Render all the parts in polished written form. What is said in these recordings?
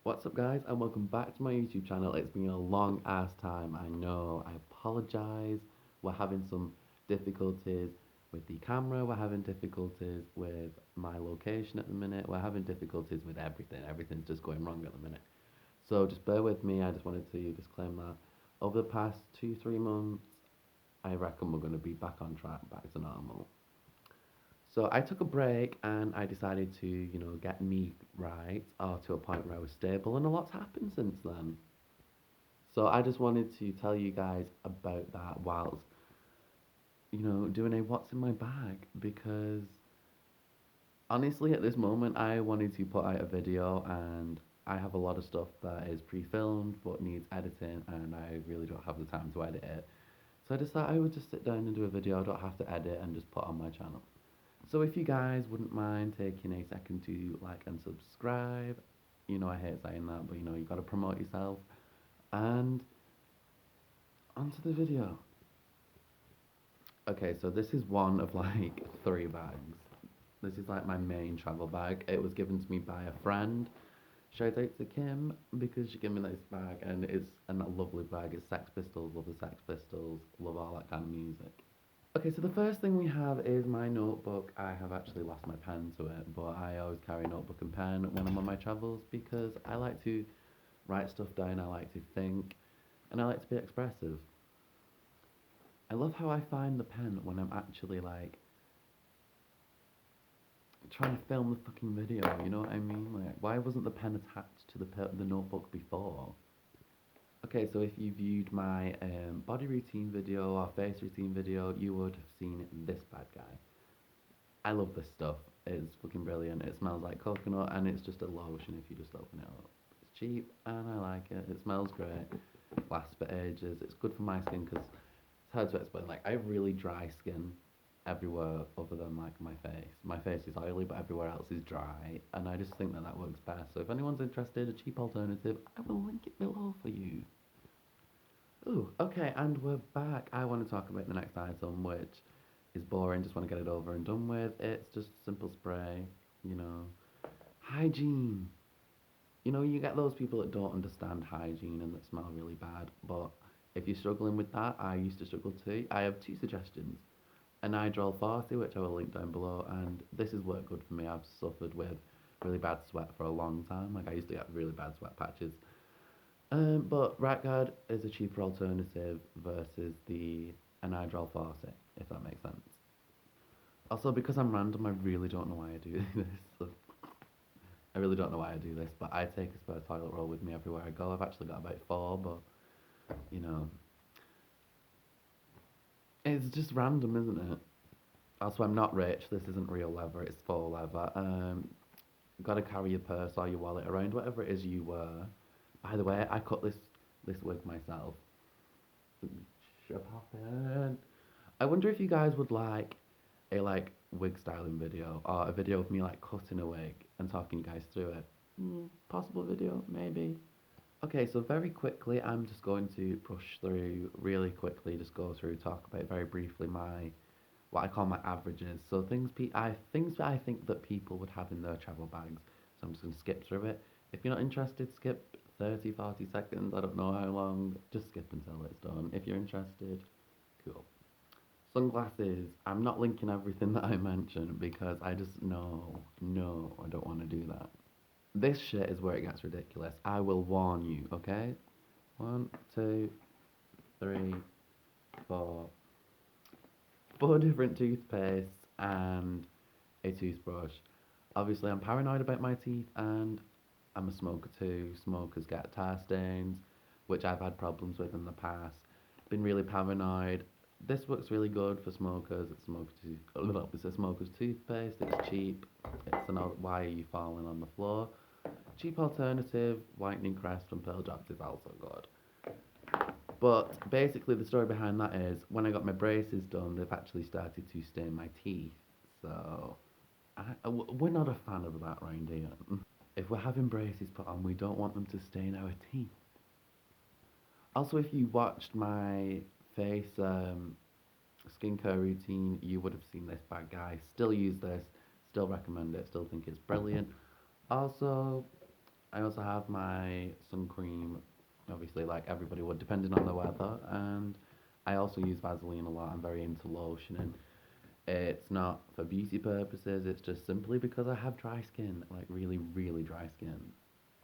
What's up, guys, and welcome back to my YouTube channel. It's been a long ass time, I know. I apologize. We're having some difficulties with the camera, we're having difficulties with my location at the minute, we're having difficulties with everything. Everything's just going wrong at the minute. So just bear with me. I just wanted to disclaim that over the past 2, 3 months, I reckon we're going to be back on track, back to normal. So I took a break and I decided to, get me right or to a point where I was stable, and a lot's happened since then. So I just wanted to tell you guys about that whilst, doing a what's in my bag, because honestly at this moment I wanted to put out a video, and I have a lot of stuff that is pre-filmed but needs editing, and I really don't have the time to edit it. So I decided I would just sit down and do a video. I don't have to edit and just put on my channel. So if you guys wouldn't mind taking a second to like and subscribe, I hate saying that, but you gotta promote yourself. And onto the video. Okay, so this is one of like three bags. This is like my main travel bag. It was given to me by a friend. Shout out to Kim because she gave me this bag, and it's a lovely bag. It's Sex Pistols, love the Sex Pistols, love all that kind of music. Okay, so the first thing we have is my notebook. I have actually lost my pen to it, but I always carry a notebook and pen when I'm on my travels because I like to write stuff down, I like to think, and I like to be expressive. I love how I find the pen when I'm actually like trying to film the fucking video, you know what I mean? Like, why wasn't the pen attached to the notebook before? Okay, so if you viewed my body routine video or face routine video, you would have seen this bad guy. I love this stuff. It's fucking brilliant. It smells like coconut, and it's just a lotion if you just open it up. It's cheap and I like it. It smells great. Lasts for ages. It's good for my skin because it's hard to explain. Like, I have really dry skin everywhere other than like my face. My face is oily, but everywhere else is dry, and I just think that that works best. So if anyone's interested, a cheap alternative, I will link it below for you. Ooh, okay, and we're back. I want to talk about the next item, which is boring. Just want to get it over and done with. It's just simple spray, you know. Hygiene. You get those people that don't understand hygiene and that smell really bad. But if you're struggling with that, I used to struggle too. I have two suggestions. A Nidrol 40, which I will link down below, and this has worked good for me. I've suffered with really bad sweat for a long time. Like, I used to get really bad sweat patches. But Ratguard is a cheaper alternative versus the Anhydrol Faucet, if that makes sense. Also, because I'm random, I really don't know why I do this. So I really don't know why I do this, but I take a spare toilet roll with me everywhere I go. I've actually got about four, but you know, it's just random, isn't it? Also, I'm not rich. This isn't real leather; it's faux leather. Gotta carry your purse or your wallet around, whatever it is you wear. By the way, I cut this wig myself. Should happen. I wonder if you guys would like a wig styling video or a video of me like cutting a wig and talking you guys through it. Possible video, maybe. Okay, so very quickly, I'm just going to push through really quickly. Just go through, talk about very briefly my what I call my averages. So things that I think that people would have in their travel bags. So I'm just going to skip through it. If you're not interested, skip 30, 40 seconds. I don't know how long. Just skip until it's done. If you're interested, cool. Sunglasses. I'm not linking everything that I mentioned because I just no, I don't want to do that. This shit is where it gets ridiculous. I will warn you, okay? One, two, three, four. Four different toothpastes and a toothbrush. Obviously, I'm paranoid about my teeth, and I'm a smoker too. Smokers get tar stains, which I've had problems with in the past. Been really paranoid. This works really good for smokers. It's a smoker's toothpaste. It's cheap. It's an why are you falling on the floor? Cheap alternative. Whitening Crest from Pearl Jobs is also good. But basically, the story behind that is when I got my braces done, they've actually started to stain my teeth. So we're not a fan of that round here. If we're having braces put on, we don't want them to stain our teeth. Also, if you watched my face skincare routine, you would have seen this bad guy. Still use this, still recommend it, still think it's brilliant. Also, I also have my sun cream, obviously, like everybody would, depending on the weather. And I also use Vaseline a lot. I'm very into lotioning. It's not for beauty purposes, it's just simply because I have dry skin, like really, really dry skin.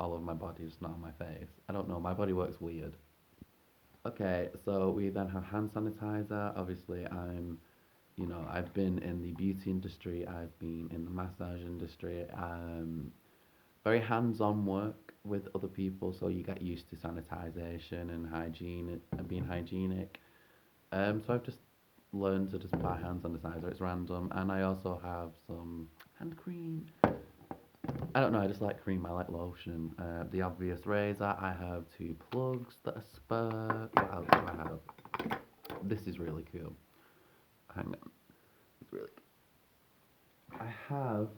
All over my body, just not on my face. I don't know, my body works weird. Okay, so we then have hand sanitizer. Obviously, I've been in the beauty industry, I've been in the massage industry, very hands-on work with other people, so you get used to sanitization and hygiene and being hygienic. So I've just learned to just buy hand sanitizer. It's random, and I also have some hand cream. I don't know. I just like cream. I like lotion. The obvious razor. I have two plugs that are spur. What else do I have? This is really cool. Hang on. It's really. I have.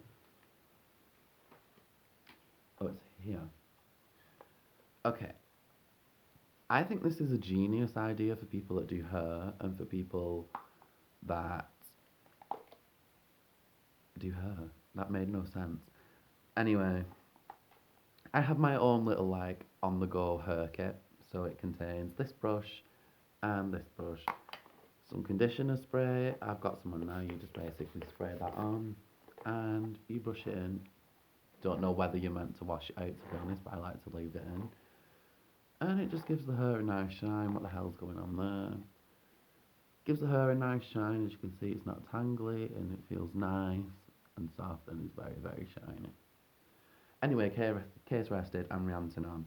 Oh, it's here. Okay. I think this is a genius idea for people that do hair and for people that do hair. That made no sense. Anyway, I have my own little like on the go hair kit. So it contains this brush and this brush. Some conditioner spray. I've got some on now. You just basically spray that on and you brush it in. Don't know whether you're meant to wash it out to be honest, but I like to leave it in. And it just gives the hair a nice shine. What the hell's going on there? Gives the hair a nice shine. As you can see, it's not tangly and it feels nice and soft and it's very, very shiny. Anyway, case rested, I'm ranting on.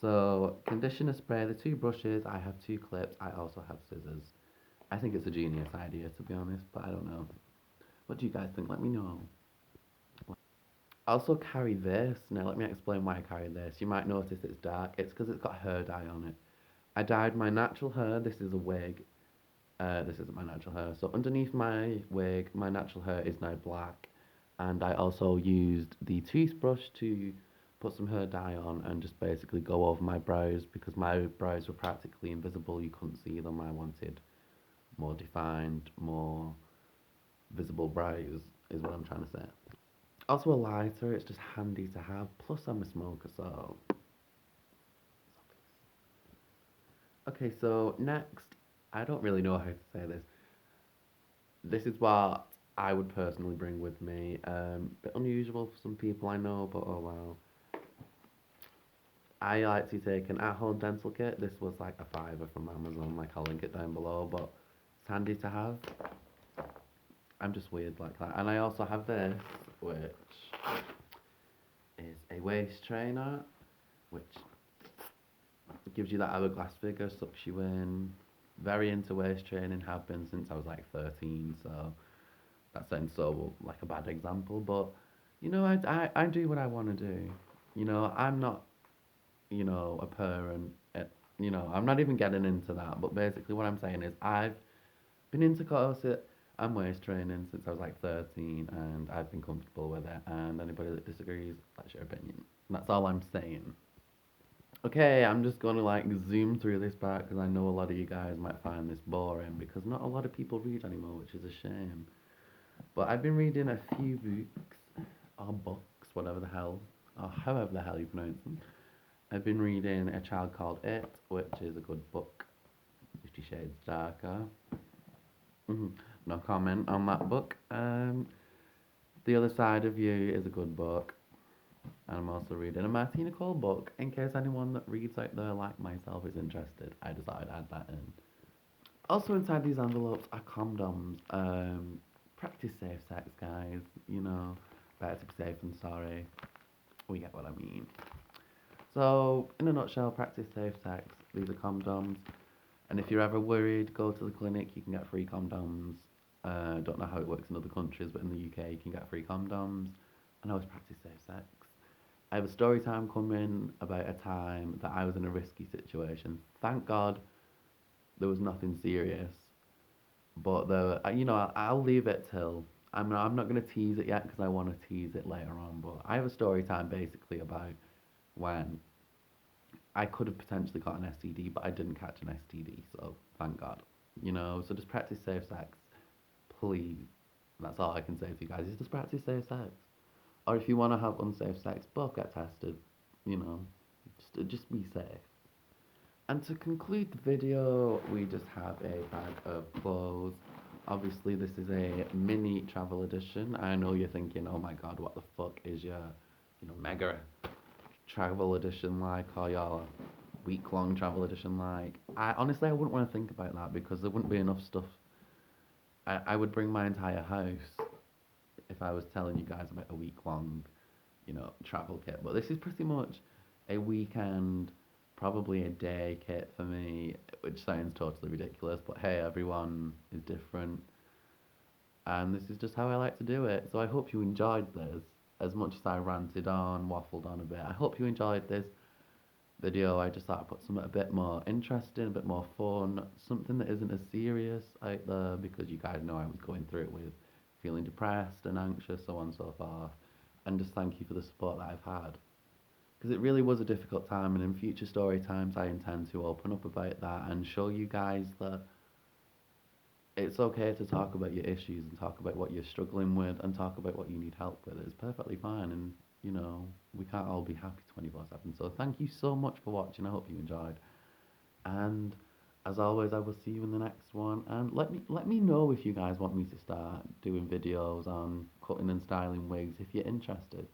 So, conditioner spray, the two brushes, I have two clips, I also have scissors. I think it's a genius idea to be honest, but I don't know. What do you guys think? Let me know. I also carry this. Now, let me explain why I carry this. You might notice it's dark. It's because it's got hair dye on it. I dyed my natural hair. This is a wig. This isn't my natural hair. So underneath my wig, my natural hair is now black. And I also used the toothbrush to put some hair dye on and just basically go over my brows because my brows were practically invisible. You couldn't see them. I wanted more defined, more visible brows, is what I'm trying to say. Also, a lighter, it's just handy to have. Plus, I'm a smoker, so. Okay, so next, I don't really know how to say this. This is what I would personally bring with me. Bit unusual for some people I know, but oh well. I like to take an at-home dental kit. This was like a fiver from Amazon. Like I'll link it down below, but it's handy to have. I'm just weird like that. And I also have this, which is a waist trainer, which gives you that hourglass figure, sucks you in. Very into waist training, have been since I was like 13, so that sounds so like a bad example, but I do what I want to do. I'm not, a parent. I'm not even getting into that, but basically what I'm saying is I've been into corset and waist training since I was like 13, and I've been comfortable with it, and anybody that disagrees, that's your opinion. That's all I'm saying. Okay, I'm just gonna like zoom through this part because I know a lot of you guys might find this boring because not a lot of people read anymore, which is a shame. But I've been reading a few books, or books, whatever the hell, or however the hell you pronounce them. I've been reading A Child Called It, which is a good book, 50 Shades Darker. Mhm. No comment on that book. The Other Side of You is a good book. And I'm also reading a Martina Cole book in case anyone that reads out there like myself is interested. I just thought I'd add that in. Also inside these envelopes are condoms. Practice safe sex, guys. Better to be safe than sorry. We get what I mean. So, in a nutshell, practice safe sex. These are condoms. And if you're ever worried, go to the clinic. You can get free condoms. Don't know how it works in other countries, but in the UK, you can get free condoms. And always practice safe sex. I have a story time coming about a time that I was in a risky situation. Thank God there was nothing serious, but I'll leave it till I'm not gonna tease it yet because I want to tease it later on. But I have a story time basically about when I could have potentially got an STD, but I didn't catch an STD, so thank God. So just practice safe sex, please. That's all I can say to you guys is just practice safe sex. Or if you want to have unsafe sex, both get tested. you know, just be safe. And to conclude the video, we just have a bag of clothes. Obviously, this is a mini travel edition. I know you're thinking, oh my god, what the fuck is your, mega travel edition like, or your week-long travel edition like? I honestly, I wouldn't want to think about that because there wouldn't be enough stuff. I would bring my entire house if I was telling you guys about a week-long, travel kit. But this is pretty much a weekend, probably a day kit for me, which sounds totally ridiculous. But hey, everyone is different, and this is just how I like to do it. So I hope you enjoyed this as much as I ranted on, waffled on a bit. I hope you enjoyed this video. I just thought I'd put something a bit more interesting, a bit more fun, something that isn't as serious out there because you guys know I was going through it with feeling depressed and anxious, so on and so forth. And just thank you for the support that I've had. Because it really was a difficult time, and in future story times, I intend to open up about that and show you guys that it's okay to talk about your issues and talk about what you're struggling with and talk about what you need help with. It's perfectly fine, and we can't all be happy 24/7. So thank you so much for watching. I hope you enjoyed, and as always, I will see you in the next one. And let me know if you guys want me to start doing videos on cutting and styling wigs if you're interested.